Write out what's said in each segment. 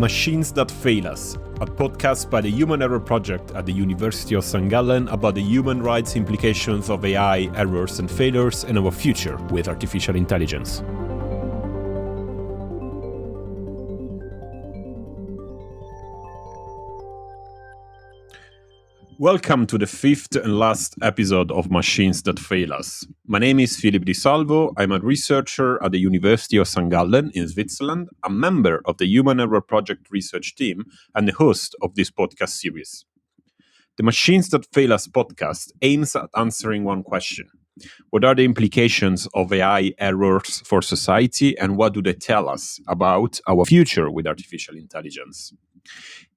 Machines That Fail Us, a podcast by the Human Error Project at the University of St. Gallen about the human rights implications of AI, errors and failures, and our future with artificial intelligence. Welcome to the fifth and last episode of Machines That Fail Us. My name is Filippo Di Salvo. I'm a researcher at the University of St. Gallen in Switzerland, a member of the Human Error Project research team, and the host of this podcast series. The Machines That Fail Us podcast aims at answering one question. What are the implications of AI errors for society, and what do they tell us about our future with artificial intelligence?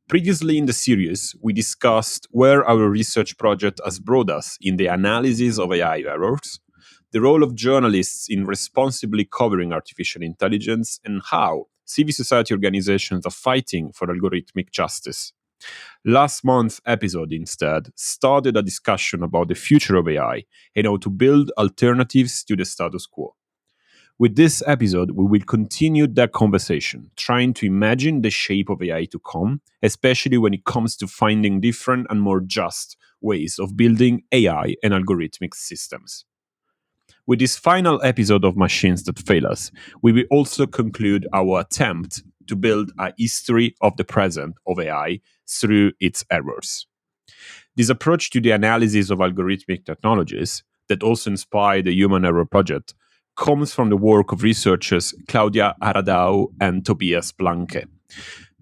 Previously in the series, we discussed where our research project has brought us in the analysis of AI errors, the role of journalists in responsibly covering artificial intelligence, and how civil society organizations are fighting for algorithmic justice. Last month's episode, instead, started a discussion about the future of AI and how to build alternatives to the status quo. With this episode, we will continue that conversation, trying to imagine the shape of AI to come, especially when it comes to finding different and more just ways of building AI and algorithmic systems. With this final episode of Machines That Fail Us, we will also conclude our attempt to build a history of the present of AI through its errors. This approach to the analysis of algorithmic technologies, that also inspired the Human Error Project, comes from the work of researchers Claudia Aradão and Tobias Blanke.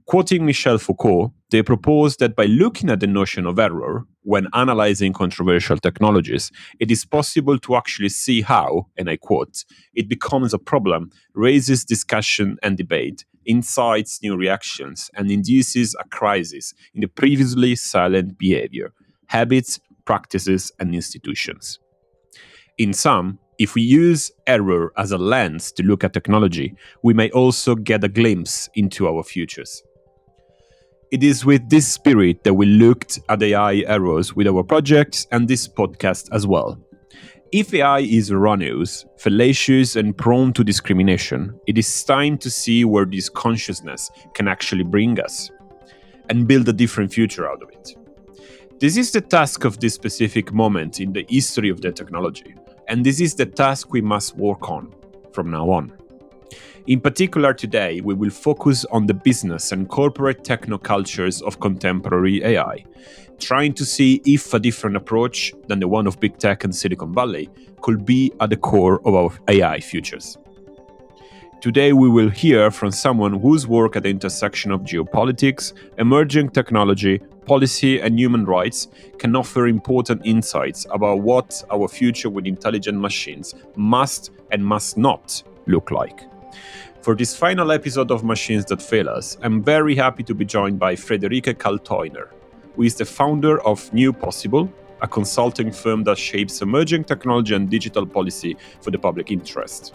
Quoting Michel Foucault, they propose that by looking at the notion of error when analyzing controversial technologies, it is possible to actually see how, and I quote, it becomes a problem, raises discussion and debate, incites new reactions, and induces a crisis in the previously silent behavior, habits, practices, and institutions. In sum, if we use error as a lens to look at technology, we may also get a glimpse into our futures. It is with this spirit that we looked at AI errors with our projects and this podcast as well. If AI is erroneous, fallacious, and prone to discrimination, it is time to see where this consciousness can actually bring us and build a different future out of it. This is the task of this specific moment in the history of the technology. And this is the task we must work on from now on. In particular today, we will focus on the business and corporate technocultures of contemporary AI, trying to see if a different approach than the one of big tech and Silicon Valley could be at the core of our AI futures. Today, we will hear from someone whose work at the intersection of geopolitics, emerging technology, policy, and human rights can offer important insights about what our future with intelligent machines must and must not look like. For this final episode of Machines That Fail Us, I'm very happy to be joined by Frederike Kaltheuner, who is the founder of New Possible, a consulting firm that shapes emerging technology and digital policy for the public interest.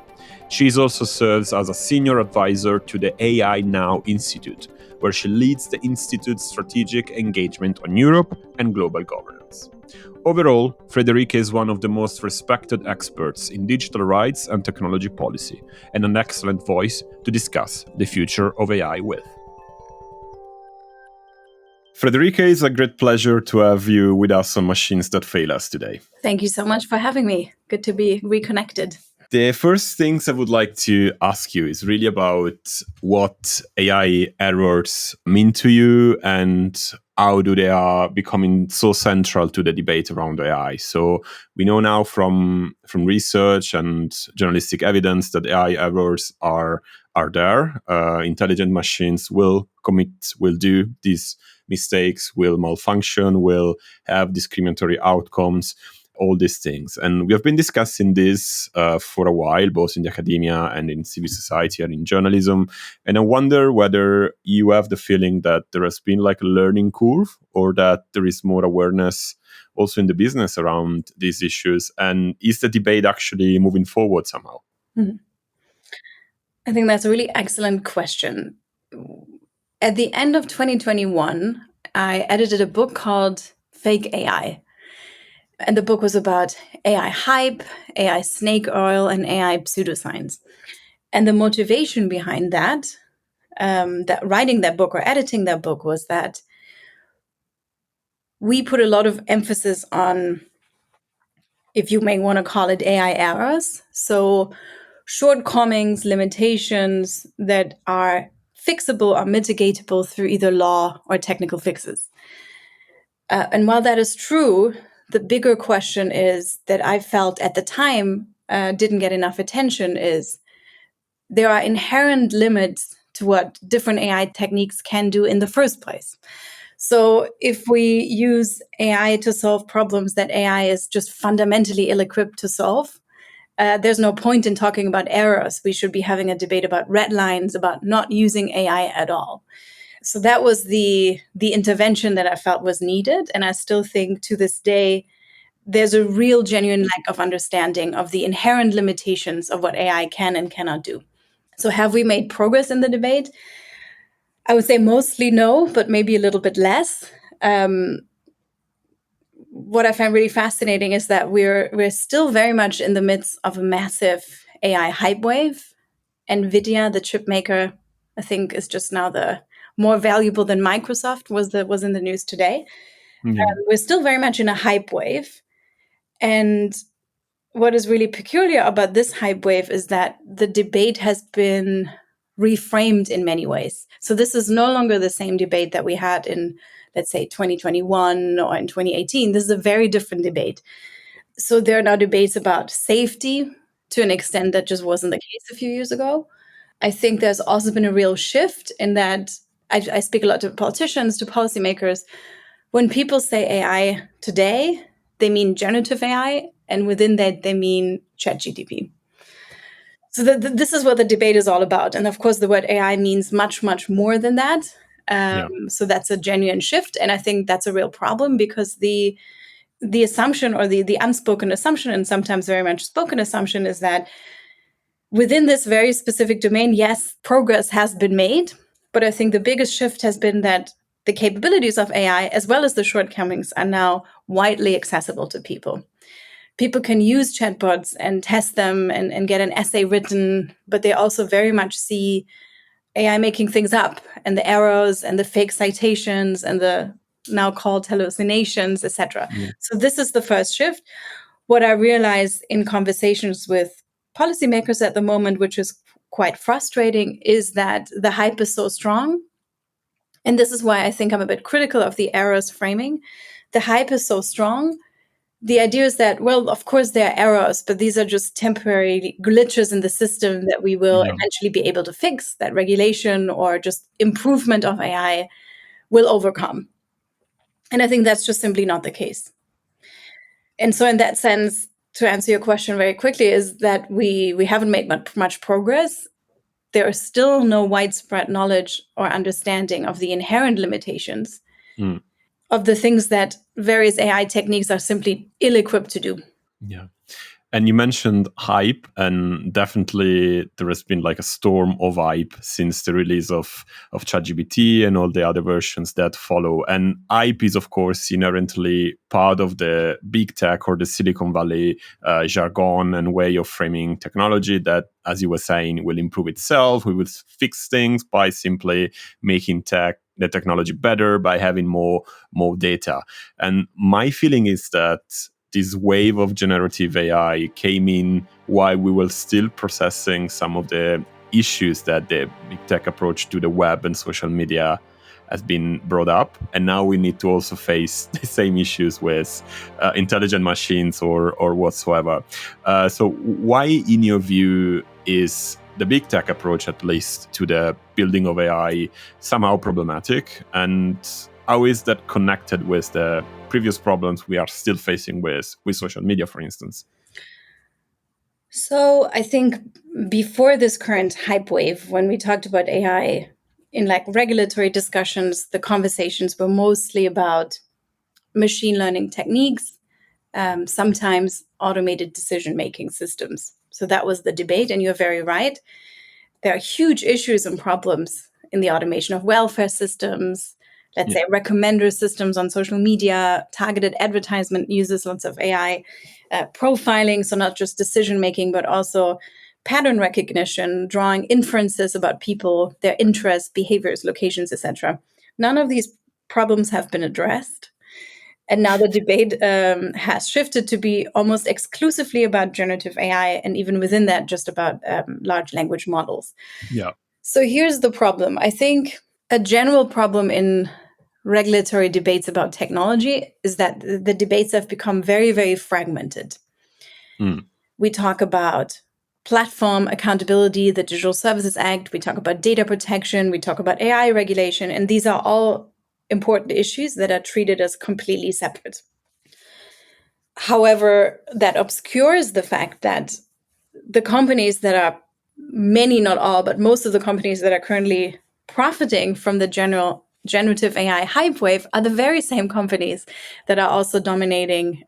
She also serves as a senior advisor to the AI Now Institute, where she leads the Institute's strategic engagement on Europe and global governance. Overall, Frederike is one of the most respected experts in digital rights and technology policy, and an excellent voice to discuss the future of AI with. Frederike, it's a great pleasure to have you with us on Machines That Fail Us today. Thank you so much for having me. Good to be reconnected. The first things I would like to ask you is really about what AI errors mean to you and how do they are becoming so central to the debate around AI. So we know now from research and journalistic evidence that AI errors are there. Intelligent machines will do these mistakes, will malfunction, will have discriminatory outcomes, all these things. And we have been discussing this for a while, both in the academia and in civil society and in journalism. And I wonder whether you have the feeling that there has been like a learning curve or that there is more awareness also in the business around these issues. And is the debate actually moving forward somehow? Mm-hmm. I think that's a really excellent question. At the end of 2021, I edited a book called Fake AI. And the book was about AI hype, AI snake oil, and AI pseudoscience. And the motivation behind that that writing that book or editing that book was that we put a lot of emphasis on, if you may want to call it, AI errors. So shortcomings, limitations that are fixable or mitigatable through either law or technical fixes. And while that is true, the bigger question is that I felt at the time didn't get enough attention is there are inherent limits to what different AI techniques can do in the first place. So if we use AI to solve problems that AI is just fundamentally ill-equipped to solve, there's no point in talking about errors. We should be having a debate about red lines, about not using AI at all. So that was the intervention that I felt was needed. And I still think to this day, there's a real genuine lack of understanding of the inherent limitations of what AI can and cannot do. So have we made progress in the debate? I would say mostly no, but maybe a little bit less. What I find really fascinating is that we're still very much in the midst of a massive AI hype wave. NVIDIA, the chip maker, I think is just now the more valuable than Microsoft was in the news today. Yeah. We're still very much in a hype wave. And what is really peculiar about this hype wave is that the debate has been reframed in many ways. So this is no longer the same debate that we had in, let's say, 2021 or in 2018. This is a very different debate. So there are now debates about safety to an extent that just wasn't the case a few years ago. I think there's also been a real shift in that I speak a lot to politicians, to policymakers. When people say AI today, they mean generative AI, and within that, they mean ChatGPT. So this is what the debate is all about. And of course, the word AI means much, much more than that. So that's a genuine shift. And I think that's a real problem because the assumption or the unspoken assumption, and sometimes very much spoken assumption, is that within this very specific domain, yes, progress has been made. But I think the biggest shift has been that the capabilities of AI, as well as the shortcomings, are now widely accessible to people. People can use chatbots and test them and get an essay written, but they also very much see AI making things up and the errors and the fake citations and the now called hallucinations, etc. Yeah. So this is the first shift. What I realize in conversations with policymakers at the moment, which is quite frustrating, is that the hype is so strong. And this is why I think I'm a bit critical of the errors framing. The hype is so strong. The idea is that, well, of course there are errors, but these are just temporary glitches in the system that we will eventually be able to fix, that regulation or just improvement of AI will overcome. And I think that's just simply not the case. And so in that sense, to answer your question very quickly, is that we haven't made much progress. There is still no widespread knowledge or understanding of the inherent limitations of the things that various AI techniques are simply ill-equipped to do. Yeah. And you mentioned hype, and definitely there has been like a storm of hype since the release of ChatGPT and all the other versions that follow. And hype is, of course, inherently part of the big tech or the Silicon Valley jargon and way of framing technology that, as you were saying, will improve itself. We will fix things by simply making the technology better, by having more data. And my feeling is that this wave of generative AI came in while we were still processing some of the issues that the big tech approach to the web and social media has been brought up. And now we need to also face the same issues with intelligent machines or whatsoever. So why, in your view, is the big tech approach, at least to the building of AI, somehow problematic? And how is that connected with the previous problems we are still facing with social media, for instance? So I think before this current hype wave, when we talked about AI in like regulatory discussions, the conversations were mostly about machine learning techniques, sometimes automated decision-making systems. So that was the debate, and you're very right. There are huge issues and problems in the automation of welfare systems, let's say recommender systems on social media. Targeted advertisement uses lots of AI, profiling, so not just decision making, but also pattern recognition, drawing inferences about people, their interests, behaviors, locations, etc. None of these problems have been addressed. And now the debate has shifted to be almost exclusively about generative AI, and even within that, just about large language models. Yeah. So here's the problem. I think a general problem in regulatory debates about technology is that the debates have become very, very fragmented. We talk about platform accountability, the Digital Services Act, we talk about data protection, we talk about AI regulation, and these are all important issues that are treated as completely separate. However, that obscures the fact that the companies that are, many, not all, but most of the companies that are currently profiting from the generative AI hype wave are the very same companies that are also dominating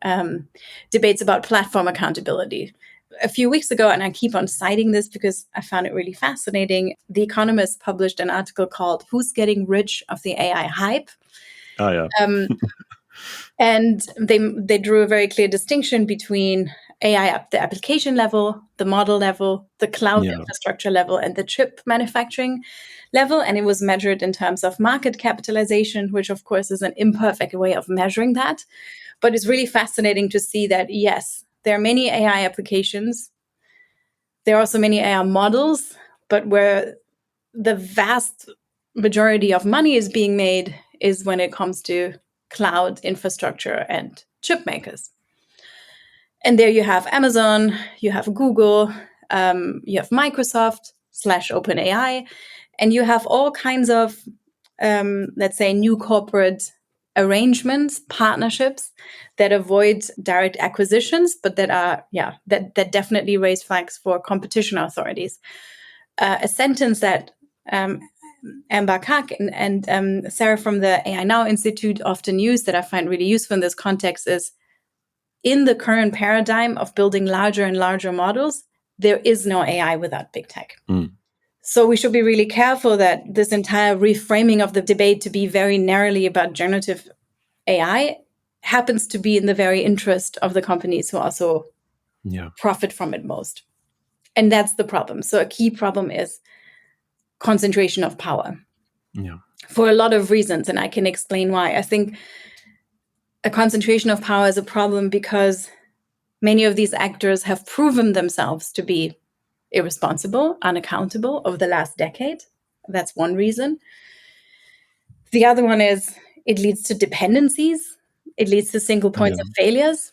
debates about platform accountability. A few weeks ago, and I keep on citing this because I found it really fascinating, The Economist published an article called "Who's Getting Rich of the AI Hype?" Oh, yeah. And they drew a very clear distinction between AI at the application level, the model level, the cloud infrastructure level, and the chip manufacturing level. And it was measured in terms of market capitalization, which of course is an imperfect way of measuring that. But it's really fascinating to see that, yes, there are many AI applications. There are also many AI models, but where the vast majority of money is being made is when it comes to cloud infrastructure and chip makers. And there you have Amazon, you have Google, you have Microsoft / OpenAI, and you have all kinds of, let's say, new corporate arrangements, partnerships that avoid direct acquisitions, but that are, that definitely raise flags for competition authorities. A sentence that Amber Kak and Sarah from the AI Now Institute often use that I find really useful in this context is, in the current paradigm of building larger and larger models, there is no AI without big tech. So we should be really careful that this entire reframing of the debate to be very narrowly about generative AI happens to be in the very interest of the companies who also profit from it most. And that's the problem. So a key problem is concentration of power. For a lot of reasons, and I can explain why. I think a concentration of power is a problem because many of these actors have proven themselves to be irresponsible, unaccountable over the last decade. That's one reason. The other one is it leads to dependencies. It leads to single points of failures.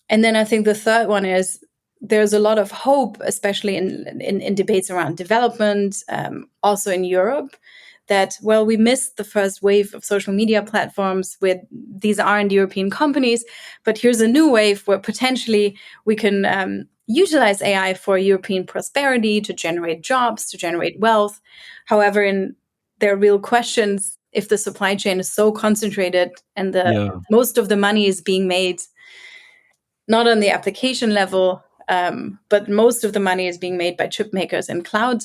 And then I think the third one is there's a lot of hope, especially in debates around development, also in Europe, that, well, we missed the first wave of social media platforms with these aren't European companies, but here's a new wave where potentially we can utilize AI for European prosperity, to generate jobs, to generate wealth. However, there are real questions if the supply chain is so concentrated and most of the money is being made not on the application level, but most of the money is being made by chip makers and cloud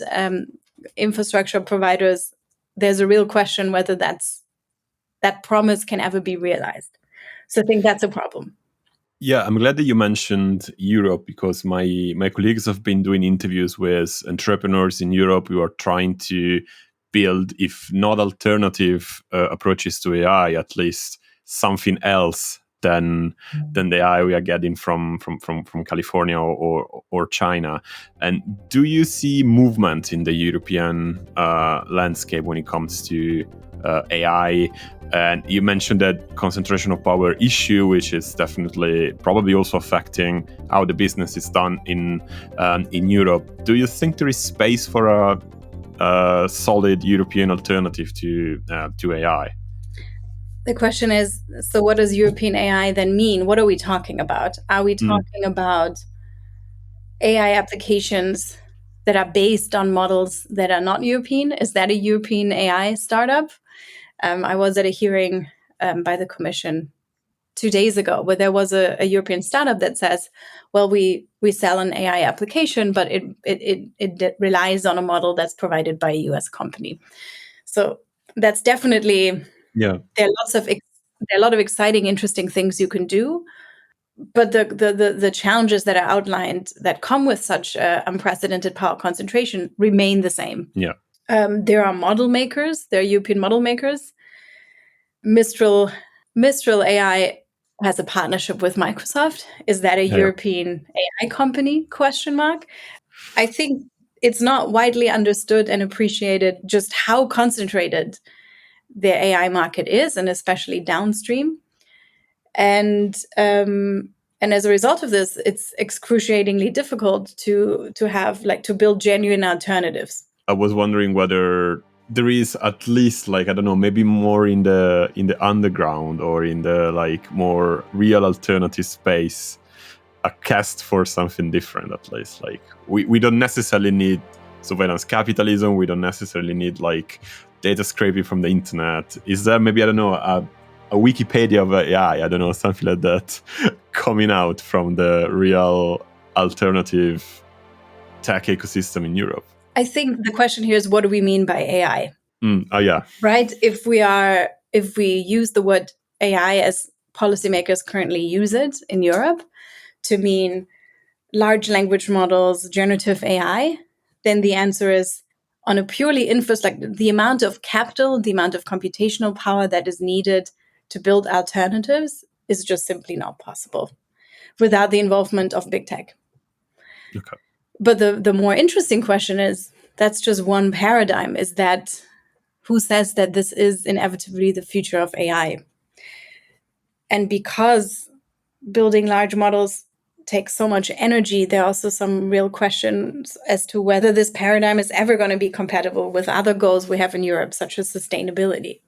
infrastructure providers. There's a real question whether that promise can ever be realized. So I think that's a problem. Yeah, I'm glad that you mentioned Europe, because my colleagues have been doing interviews with entrepreneurs in Europe who are trying to build, if not alternative approaches to AI, at least something else than the AI we are getting from California or China. And do you see movement in the European landscape when it comes to AI? And you mentioned that concentration of power issue, which is definitely probably also affecting how the business is done in Europe. Do you think there is space for a solid European alternative to AI? The question is, so what does European AI then mean? What are we talking about? Are we talking about AI applications that are based on models that are not European? Is that a European AI startup? I was at a hearing by the Commission 2 days ago where there was a European startup that says, well, we sell an AI application, but it relies on a model that's provided by a US company. So that's definitely, there are a lot of exciting, interesting things you can do. But the challenges that are outlined that come with such unprecedented power concentration remain the same. Yeah. There are model makers, there are European model makers. Mistral AI has a partnership with Microsoft. Is that a European AI company? Question mark. I think it's not widely understood and appreciated just how concentrated the AI market is, and especially downstream. And as a result of this, it's excruciatingly difficult to build genuine alternatives. I was wondering whether there is at least, like, I don't know, maybe more in the underground or in the like more real alternative space, a cast for something different. At least, like, we don't necessarily need surveillance capitalism. We don't necessarily need like data scraping from the internet. Is there maybe, I don't know, a Wikipedia of AI, I don't know, something like that, coming out from the real alternative tech ecosystem in Europe? I think the question here is, what do we mean by AI? Oh yeah. Right? If we use the word AI as policymakers currently use it in Europe to mean large language models, generative AI, then the answer is, on a purely the amount of capital, the amount of computational power that is needed to build alternatives is just simply not possible without the involvement of big tech. Okay. But the more interesting question is, that's just one paradigm. Is that, who says that this is inevitably the future of AI? And because building large models takes so much energy, there are also some real questions as to whether this paradigm is ever going to be compatible with other goals we have in Europe, such as sustainability.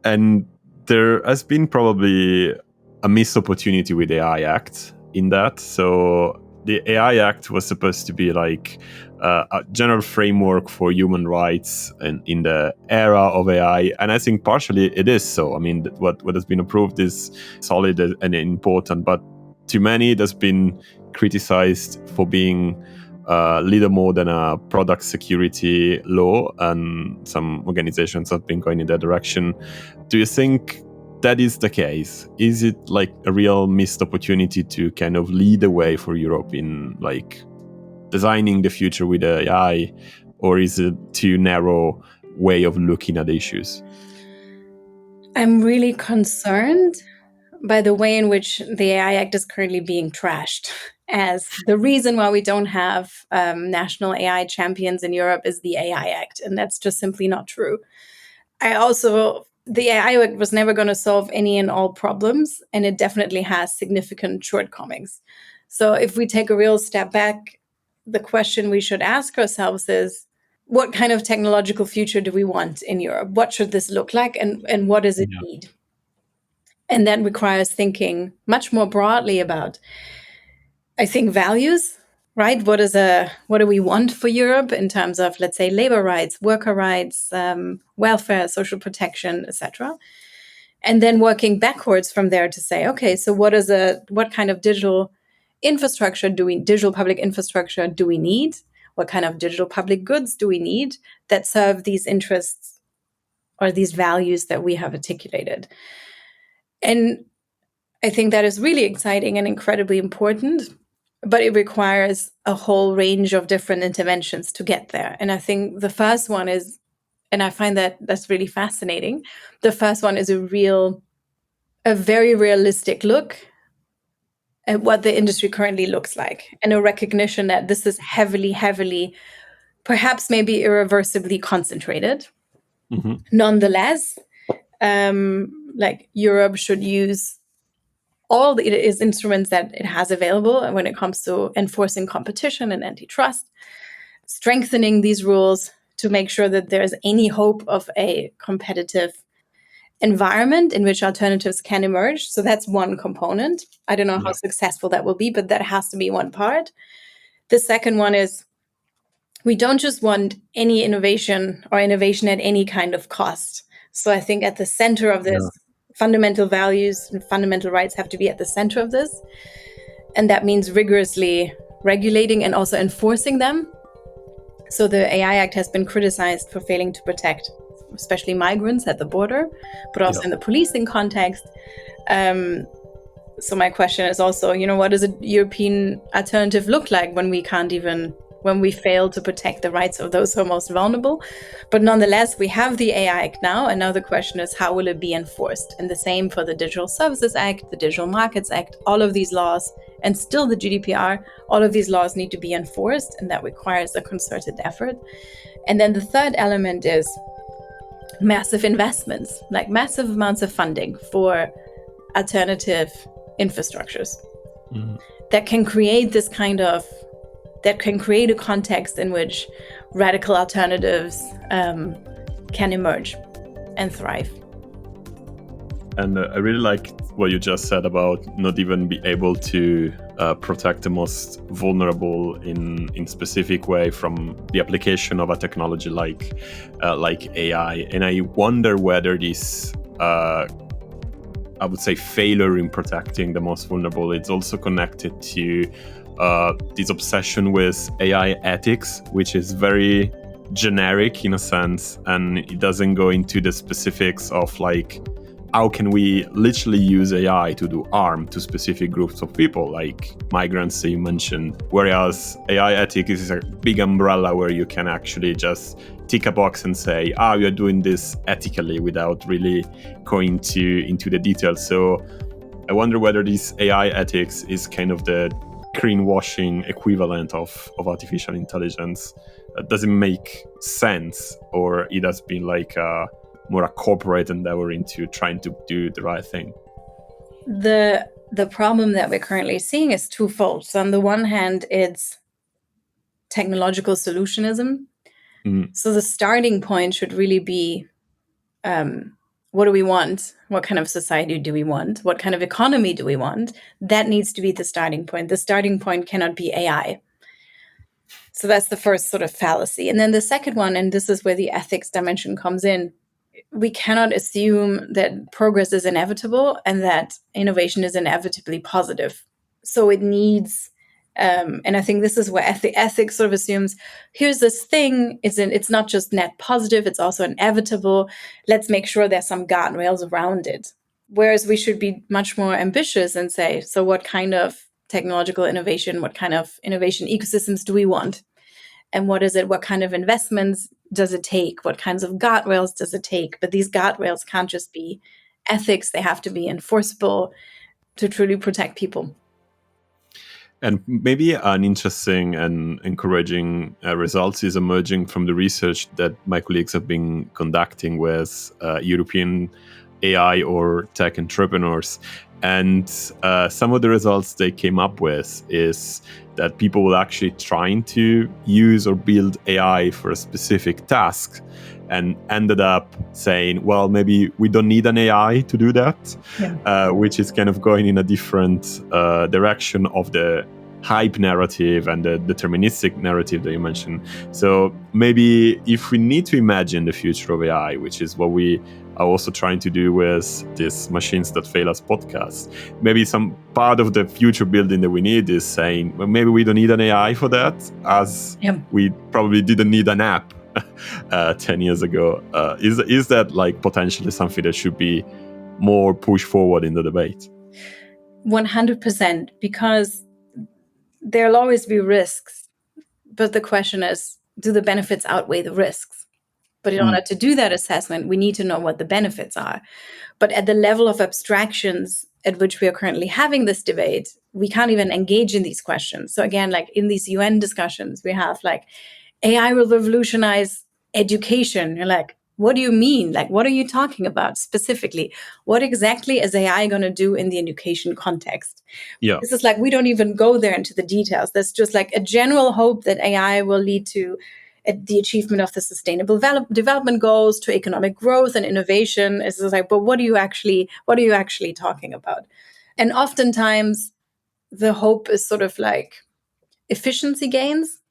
And there has been probably a missed opportunity with the AI Act in that. So the AI Act was supposed to be like a general framework for human rights and in the era of AI. And I think partially it is so. I mean, what has been approved is solid and important, but to many it has been criticized for being little more than a product security law, and some organizations have been going in that direction. Do you think that is the case? Is it like a real missed opportunity to kind of lead the way for Europe in like designing the future with AI, or is it too narrow way of looking at issues? I'm really concerned by the way in which the AI Act is currently being trashed as the reason why we don't have national AI champions in Europe is the AI Act. And that's just simply not true. The AI Act was never going to solve any and all problems, and it definitely has significant shortcomings. So if we take a real step back, the question we should ask ourselves is, what kind of technological future do we want in Europe? What should this look like, and what does it need? And that requires thinking much more broadly about, I think, values, right? What do we want for Europe in terms of, let's say, labor rights, worker rights, welfare, social protection, etc. And then working backwards from there to say, okay, so what kind of digital public infrastructure do we need? What kind of digital public goods do we need that serve these interests or these values that we have articulated? And I think that is really exciting and incredibly important, but it requires a whole range of different interventions to get there. And I think the first one is, and I find that's really fascinating, the first one is a very realistic look at what the industry currently looks like, and a recognition that this is heavily, perhaps maybe irreversibly concentrated. Mm-hmm. Nonetheless, Europe should use all the instruments that it has available when it comes to enforcing competition and antitrust, strengthening these rules to make sure that there's any hope of a competitive environment in which alternatives can emerge. So that's one component. I don't know how successful that will be, but that has to be one part. The second one is, we don't just want any innovation or innovation at any kind of cost. So I think at the center of this, fundamental values and fundamental rights have to be at the center of this. And that means rigorously regulating and also enforcing them. So the AI Act has been criticized for failing to protect especially migrants at the border, but also in the policing context. So my question is also, what does a European alternative look like when we fail to protect the rights of those who are most vulnerable? But nonetheless, we have the AI Act now, and now the question is, how will it be enforced? And the same for the Digital Services Act, the Digital Markets Act, all of these laws, and still the GDPR, all of these laws need to be enforced, and that requires a concerted effort. And then the third element is massive investments, like massive amounts of funding for alternative infrastructures that can create a context in which radical alternatives can emerge and thrive. And I really like what you just said about not even be able to protect the most vulnerable in specific way from the application of a technology like AI. And I wonder whether this I would say failure in protecting the most vulnerable is also connected to this obsession with AI ethics, which is very generic in a sense, and it doesn't go into the specifics of like how can we literally use AI to do harm to specific groups of people, like migrants you mentioned, whereas AI ethics is a big umbrella where you can actually just tick a box and say, you're doing this ethically without really going into the details. So I wonder whether this AI ethics is kind of the greenwashing equivalent of artificial intelligence. Does it make sense, or it has been like more a corporate endeavor into trying to do the right thing? The problem that we're currently seeing is twofold. So on the one hand, it's technological solutionism. So the starting point should really be, what do we want? What kind of society do we want? What kind of economy do we want? That needs to be the starting point. The starting point cannot be AI. So that's the first sort of fallacy. And then the second one, and this is where the ethics dimension comes in, we cannot assume that progress is inevitable and that innovation is inevitably positive. So it needs, and I think this is where ethics sort of assumes, here's this thing, it's not just net positive, it's also inevitable. Let's make sure there's some guardrails around it. Whereas we should be much more ambitious and say, so what kind of technological innovation, what kind of innovation ecosystems do we want? And what is it? What kind of investments does it take? What kinds of guardrails does it take? But these guardrails can't just be ethics. They have to be enforceable to truly protect people. And maybe an interesting and encouraging results is emerging from the research that my colleagues have been conducting with European AI or tech entrepreneurs. And some of the results they came up with is that people were actually trying to use or build AI for a specific task and ended up saying, well, maybe we don't need an AI to do that, which is kind of going in a different direction of the hype narrative and the deterministic narrative that you mentioned. So maybe if we need to imagine the future of AI, which is what we are also trying to do with this Machines That Fail Us podcast, maybe some part of the future building that we need is saying, well, maybe we don't need an AI for that, as we probably didn't need an app 10 years ago. Is that like potentially something that should be more pushed forward in the debate? 100%, because there'll always be risks. But the question is, do the benefits outweigh the risks? But in order to do that assessment, we need to know what the benefits are. But at the level of abstractions at which we are currently having this debate, we can't even engage in these questions. So again, like in these UN discussions, we have like, AI will revolutionize education. You're like, what do you mean? Like, what are you talking about specifically? What exactly is AI going to do in the education context? Yeah. This is like, we don't even go there into the details. There's just like a general hope that AI will lead to the achievement of the sustainable development goals, to economic growth and innovation. It's just like, but what are you actually talking about? And oftentimes the hope is sort of like efficiency gains.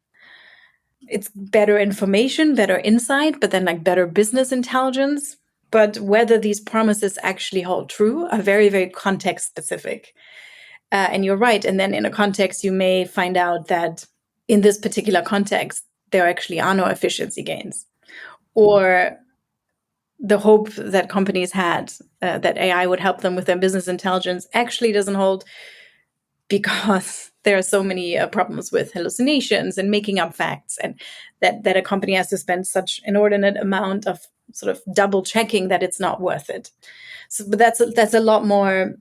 It's better information, better insight, but then like better business intelligence. But whether these promises actually hold true are very, very context specific. And you're right. And then in a context, you may find out that in this particular context, there actually are no efficiency gains. Or the hope that companies had that AI would help them with their business intelligence actually doesn't hold, because there are so many problems with hallucinations and making up facts, and that a company has to spend such inordinate amount of sort of double checking that it's not worth it. So, but that's a lot more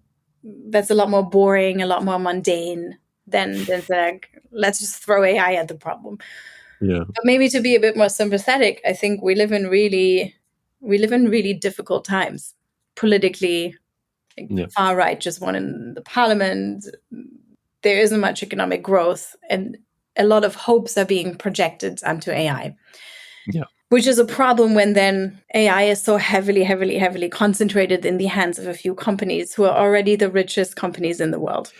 boring, a lot more mundane than like, let's just throw AI at the problem. Yeah. But maybe to be a bit more sympathetic, I think we live in really difficult times politically. Far right just won in the parliament. There isn't much economic growth, and a lot of hopes are being projected onto AI. Yeah. Which is a problem when then AI is so heavily concentrated in the hands of a few companies who are already the richest companies in the world.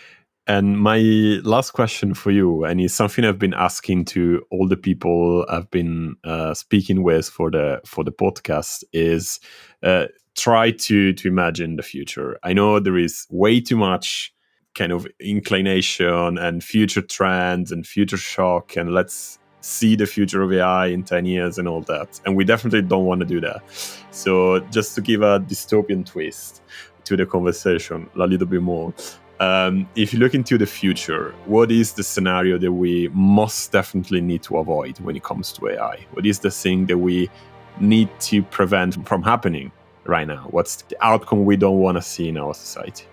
And my last question for you, and it's something I've been asking to all the people I've been speaking with for the podcast, is try to imagine the future. I know there is way too much kind of inclination and future trends and future shock, and let's see the future of AI in 10 years and all that. And we definitely don't want to do that. So just to give a dystopian twist to the conversation a little bit more, if you look into the future, what is the scenario that we most definitely need to avoid when it comes to AI? What is the thing that we need to prevent from happening right now? What's the outcome we don't want to see in our society?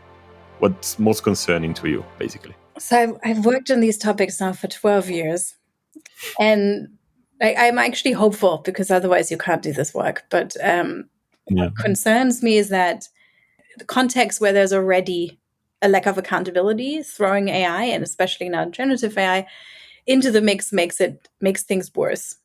What's most concerning to you, basically? So I've worked on these topics now for 12 years. And I'm actually hopeful, because otherwise you can't do this work. But what concerns me is that the context where there's already a lack of accountability, throwing AI, and especially now generative AI, into the mix makes things worse.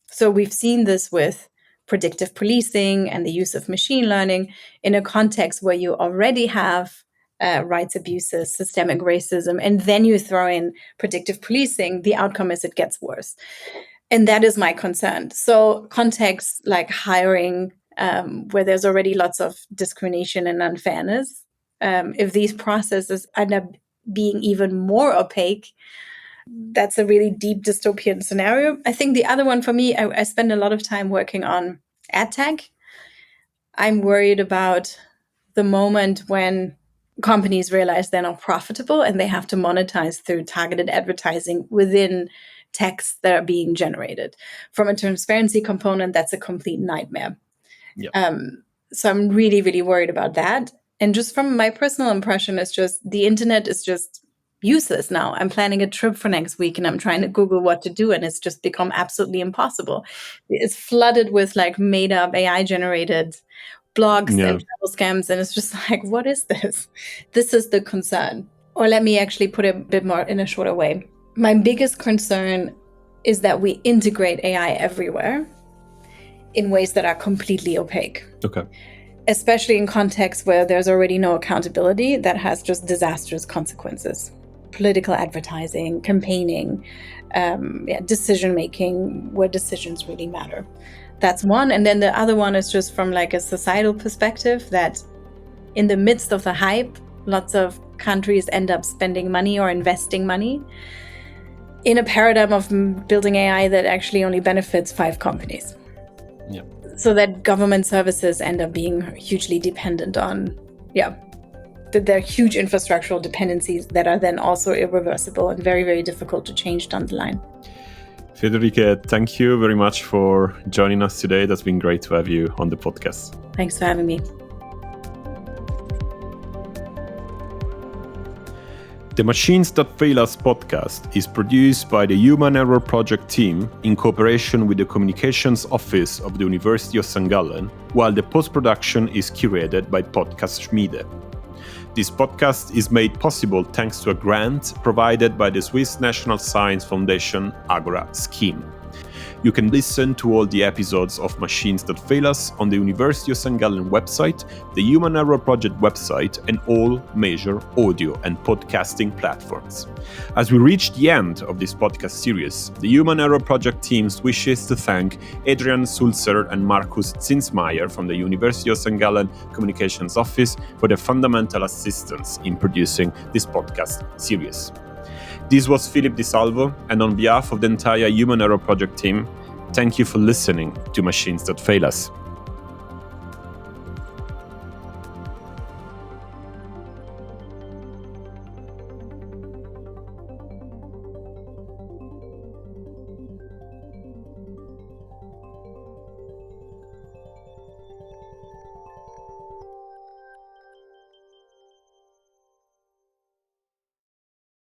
So we've seen this with predictive policing and the use of machine learning in a context where you already have rights abuses, systemic racism, and then you throw in predictive policing. The outcome is it gets worse. And that is my concern. So contexts like hiring, where there's already lots of discrimination and unfairness, if these processes end up being even more opaque, that's a really deep dystopian scenario. I think the other one for me, I spend a lot of time working on ad tech. I'm worried about the moment when companies realize they're not profitable and they have to monetize through targeted advertising within texts that are being generated. From a transparency component, that's a complete nightmare. Yep. So I'm really, really worried about that. And just from my personal impression, it's just the internet is just useless now. I'm planning a trip for next week and I'm trying to Google what to do, and it's just become absolutely impossible. It's flooded with like made up AI generated blogs and travel scams, and it's just like, what is this? This is the concern. Or let me actually put it a bit more in a shorter way. My biggest concern is that we integrate AI everywhere in ways that are completely opaque. Okay. Especially in contexts where there's already no accountability, that has just disastrous consequences. Political advertising, campaigning, decision-making, where decisions really matter. That's one. And then the other one is just from like a societal perspective, that in the midst of the hype, lots of countries end up spending money or investing money in a paradigm of building AI that actually only benefits 5 companies. Yeah. So that government services end up being hugely dependent on, there are huge infrastructural dependencies that are then also irreversible and very, very difficult to change down the line. Frederike, thank you very much for joining us today. That's been great to have you on the podcast. Thanks for having me. The Machines That Fail Us podcast is produced by the Human Error Project team in cooperation with the Communications Office of the University of St. Gallen, while the post-production is curated by Podcast Schmiede. This podcast is made possible thanks to a grant provided by the Swiss National Science Foundation Agora scheme. You can listen to all the episodes of Machines That Fail Us on the University of St. Gallen website, the Human Error Project website, and all major audio and podcasting platforms. As we reach the end of this podcast series, the Human Error Project team wishes to thank Adrian Sulzer and Markus Zinsmeier from the University of St. Gallen Communications Office for their fundamental assistance in producing this podcast series. This was Philip Di Salvo, and on behalf of the entire Human Error Project team, thank you for listening to Machines That Fail Us.